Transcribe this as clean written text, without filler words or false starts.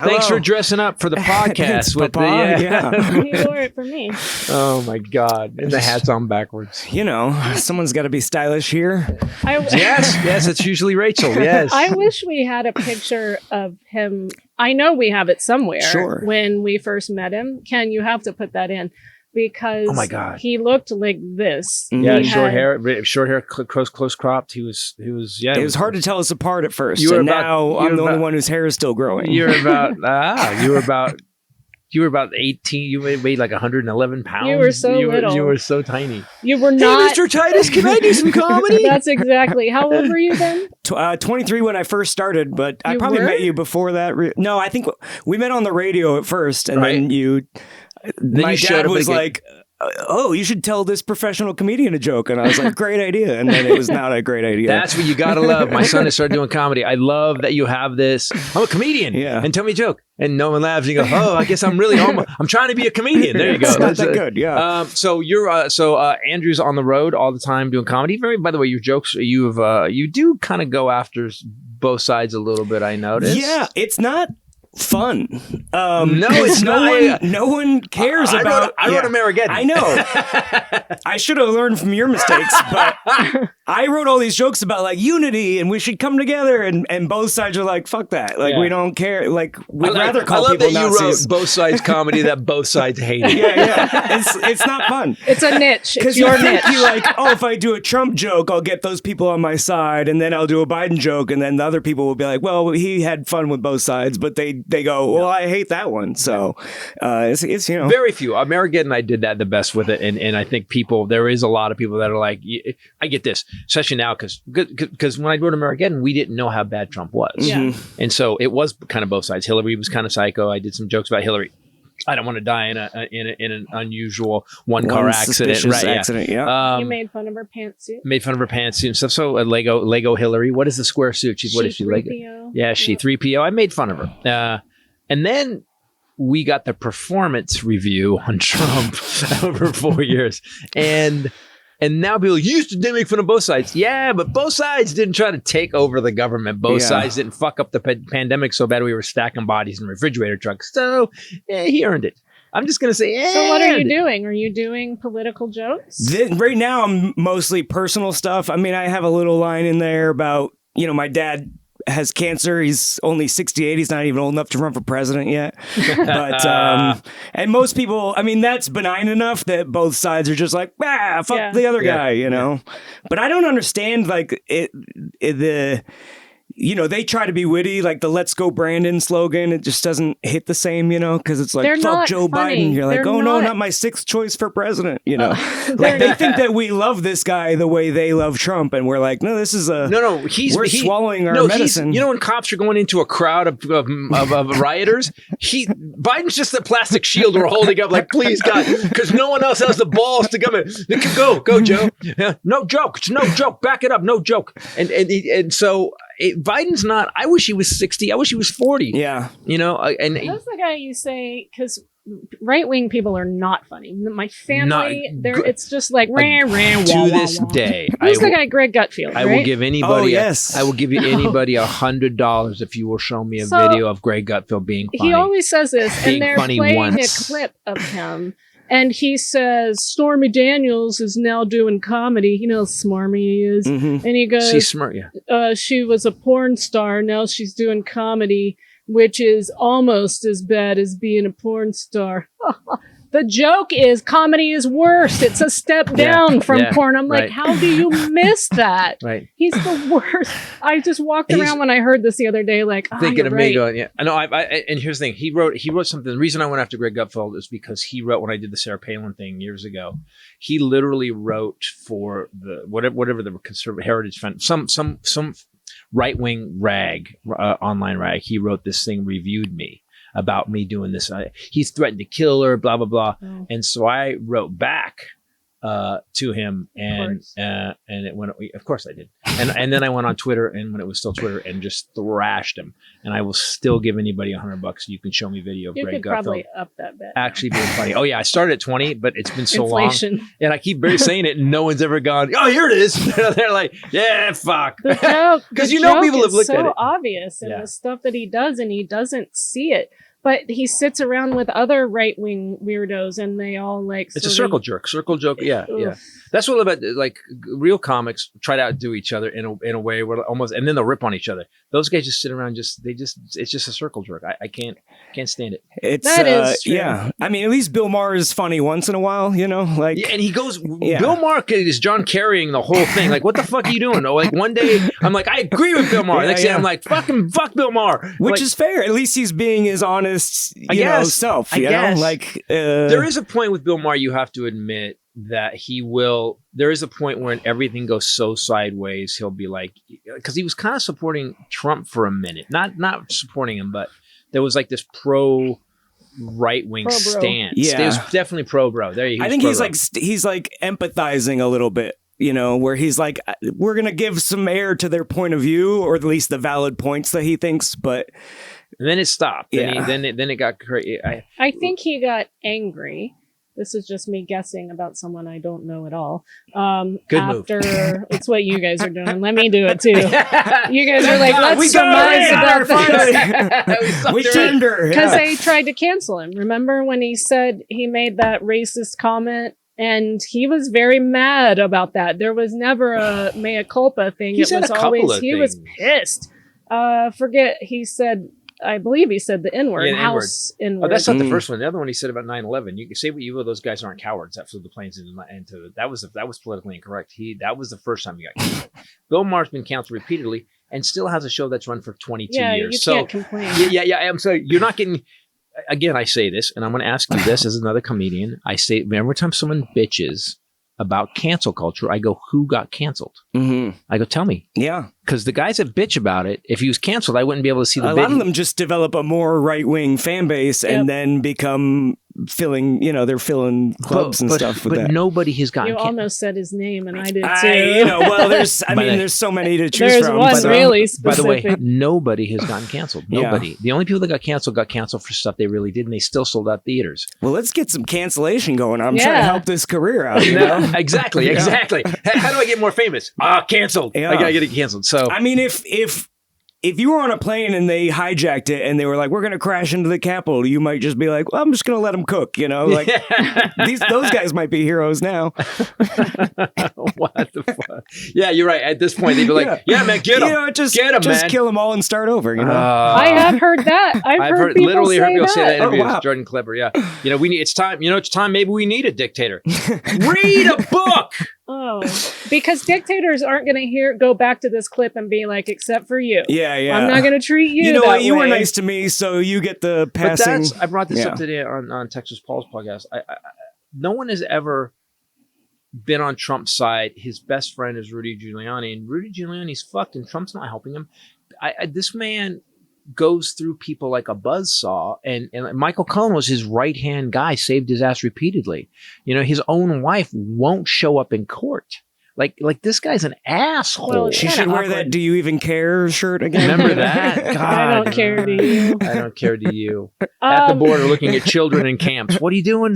Thanks for dressing up for the podcast with Papa. the He wore it for me. Oh my God! And the hat's on backwards. You know, someone's got to be stylish here. Yes, it's usually Rachel. Yes. I wish we had a picture of him. I know we have it somewhere. Sure. When we first met him, Ken, you have to put that in because oh my God, he looked like this. Yeah, short hair, close cropped. He was. Yeah, it was hard to tell us apart at first. I'm the only one whose hair is still growing. You were about 18. You weighed like 111 pounds. You were so little. You were so tiny. You were not. Hey, Mr. Titus, can I do some comedy? That's exactly. How old were you then? 23 when I first started, but I probably met you before that. No, I think we met on the radio at first, and then you... My dad was like, oh, you should tell this professional comedian a joke. And I was like, great idea. And then it was not a great idea. That's what you got to love. My son has started doing comedy. I love that you have this. I'm a comedian. Yeah. And tell me a joke. And no one laughs. And you go, oh, I guess I'm trying to be a comedian. There you go. It's not that good. Yeah. So you're, Andrew's on the road all the time doing comedy. By the way, your jokes, you do kind of go after both sides a little bit, I noticed. Yeah. It's not fun. No, it's not. No one cares about. I wrote a Maher. I know. I should have learned from your mistakes, but I wrote all these jokes about like unity and we should come together, and both sides are like, "Fuck that!" Like we don't care. Like we'd rather call people Nazis. I love that you wrote both sides comedy that both sides hated. Yeah. It's not fun. It's a niche. Because your niche. You like, oh, if I do a Trump joke, I'll get those people on my side, and then I'll do a Biden joke, and then the other people will be like, well, he had fun with both sides, but they go, well, I hate that one. So it's very few. Maher I did that the best with it, and I think there is a lot of people that are like, I get this, especially now because when I wrote Maher, we didn't know how bad Trump was, and so it was kind of both sides. Hillary was kind of psycho. I did some jokes about Hillary. I don't want to die in an unusual one-car accident. Right? Accident. Yeah. You made fun of her pantsuit. Made fun of her pantsuit and stuff. So Lego Hillary. What is the square suit? What is she? Lego. 3PO. Yeah, she 3PO. I made fun of her. And then we got the performance review on Trump over 4 years. And now people used to make fun of both sides. Yeah, but both sides didn't try to take over the government. Both sides didn't fuck up the pandemic so bad we were stacking bodies in refrigerator trucks. So he earned it. I'm just going to say, So what are you doing? Are you doing political jokes? Right now, I'm mostly personal stuff. I mean, I have a little line in there about, my dad has cancer. He's only 68. He's not even old enough to run for president yet. But and most people, I mean, that's benign enough that both sides are just like, fuck the other guy, But I don't understand like they try to be witty, like the "Let's Go Brandon" slogan. It just doesn't hit the same, because it's like, They're fuck Joe funny. Biden. You're like, no, not my sixth choice for president. Like they think that we love this guy the way they love Trump, and we're like, no, this is we're swallowing our medicine. When cops are going into a crowd of rioters, Biden's just a plastic shield we're holding up, like, please God, because no one else has the balls to come in. Go, Joe. Yeah, no joke. It's no joke. Back it up. No joke. And so. Biden's not. I wish he was 60. I wish he was 40. Yeah. And that's the guy you say, because right-wing people are not funny. My family, it's just like, to this day. Who's the guy, Greg Gutfield, I will give anybody, oh, yes. I will give you anybody $100 if you will show me a video of Greg Gutfield being funny. He always says this, and they're playing a clip of him. And he says, Stormy Daniels is now doing comedy. You know how smarmy he is. Mm-hmm. And he goes, she's smart, yeah. She was a porn star. Now she's doing comedy, which is almost as bad as being a porn star. The joke is comedy is worse. It's a step down from porn. I'm like, how do you miss that? Right. He's the worst. I just walked around when I heard this the other day, like, thinking of me going, I know. And here's the thing. He wrote something. The reason I went after Greg Gutfeld is because he wrote, when I did the Sarah Palin thing years ago, he literally wrote for the whatever the conservative Heritage Fund, some right-wing rag, online rag. He wrote this thing, reviewed me about me doing this. He's threatened to kill her, blah, blah, blah. Oh. And so I wrote back to him, and course. it went. Of course, I did, and then I went on Twitter, and when it was still Twitter, and just thrashed him. And I will still give anybody $100. You can show me video of You Greg could probably Gutfeld up that bet. actually being funny. Oh yeah, I started at 20, but it's been so Inflation. long, and I keep saying it, and no one's ever gone. Oh, here it is. They're like, yeah, fuck. The joke, 'Cause the you know joke people have is looked so at it. obvious in Yeah. the stuff that he does, and he doesn't see it. But he sits around with other right-wing weirdos, and they all like. It's a sort circle joke. Yeah, Oof. yeah. That's what about like real comics try to outdo each other in a way where almost, and then they'll rip on each other. Those guys just sit around, it's just a circle jerk. I can't stand it. It's That is true. yeah. I mean, at least Bill Maher is funny once in a while, you know, like Yeah, and he goes, Yeah. Bill Maher is John carrying the whole thing. Like, what the fuck are you doing? Or like one day I'm like, I agree with Bill Maher. Yeah, Next day yeah. I'm like, fuck Bill Maher. which Like, is fair. At least he's being his honest, I you know, guess. self. I You know, guess. like there is a point with Bill Maher, you have to admit that there is a point when everything goes so sideways, he'll be like, because he was kind of supporting Trump for a minute, not supporting him, but there was like this pro right-wing Pro-bro. stance. Yeah. It was definitely pro-bro. There you go. I think he's like empathizing a little bit, you know, where he's like, we're gonna give some air to their point of view, or at least the valid points that he thinks, but. And then it stopped. Yeah. Then it got crazy. I think he got angry. This is just me guessing about someone I don't know at all. Good move. After it's what you guys are doing. Let me do it too. You guys are like, let's We got surmise it. about Finally. this. We turned her. Because Yeah. they tried to cancel him. Remember when he said he made that racist comment? And he was very mad about that. There was never a mea culpa thing. He's it had was a couple always of he was things. pissed. I believe he said the N-word, Yeah, the N-word. house N-word. Oh, that's not the Mm. first one. The other one he said about 9/11. You can say what you will; those guys aren't cowards. That flew the planes into that was politically incorrect. That was the first time he got canceled. Bill Maher's been canceled repeatedly and still has a show that's run for 22 yeah, years. you So can't complain. yeah. I'm sorry, you're not getting. Again, I say this, and I'm going to ask you this as another comedian. I say every time someone bitches about cancel culture, I go, "Who got canceled?" Mhm. I go, "Tell me." Yeah. Because the guys that bitch about it, if he was canceled, I wouldn't be able to see the A bit. lot of them just develop a more right-wing fan base and Yep. then become they're filling clubs and stuff with but that. nobody has gotten You canceled. almost said his name, and I did too. There's so many to choose There's from. one but, really By the way, specific. nobody has gotten canceled. Yeah. Nobody. The only people that got canceled for stuff they really did, and they still sold out theaters. Well, let's get some cancellation going. I'm trying to Yeah. help this career out. You know? Exactly. Yeah. How do I get more famous? Canceled. Yeah. I gotta get it canceled. So I mean, if you were on a plane and they hijacked it and they were like, "We're going to crash into the Capitol," you might just be like, "Well, I'm just going to let them cook," you know? Like those guys might be heroes now. what the fuck? Yeah, you're right. At this point, they'd be like, "Yeah, man, get them. You know, just get them, just man." kill them all and start over. You know? I have heard that. I've heard people literally say heard people that. say that in interviews. wow. Jordan Klepper, yeah. You know, it's time. It's time. Maybe we need a dictator. Read a book. Oh, because dictators aren't going to go back to this clip and be like, "Except for you, Yeah. I'm not going to treat you." You know that what? You were way." nice to me, so you get the But passing. I brought this Yeah. up today on Texas Paul's podcast. No one has ever been on Trump's side. His best friend is Rudy Giuliani, and Rudy Giuliani's fucked, and Trump's not helping him. This man goes through people like a buzzsaw, and Michael Cohen was his right-hand guy, saved his ass repeatedly. You know, his own wife won't show up in court. Like this guy's an asshole. Well, She kinda should wear awkward. that "Do you even care" shirt again. Remember that? God, I don't care to you. I don't care to you. At the border looking at children in camps. What are you doing?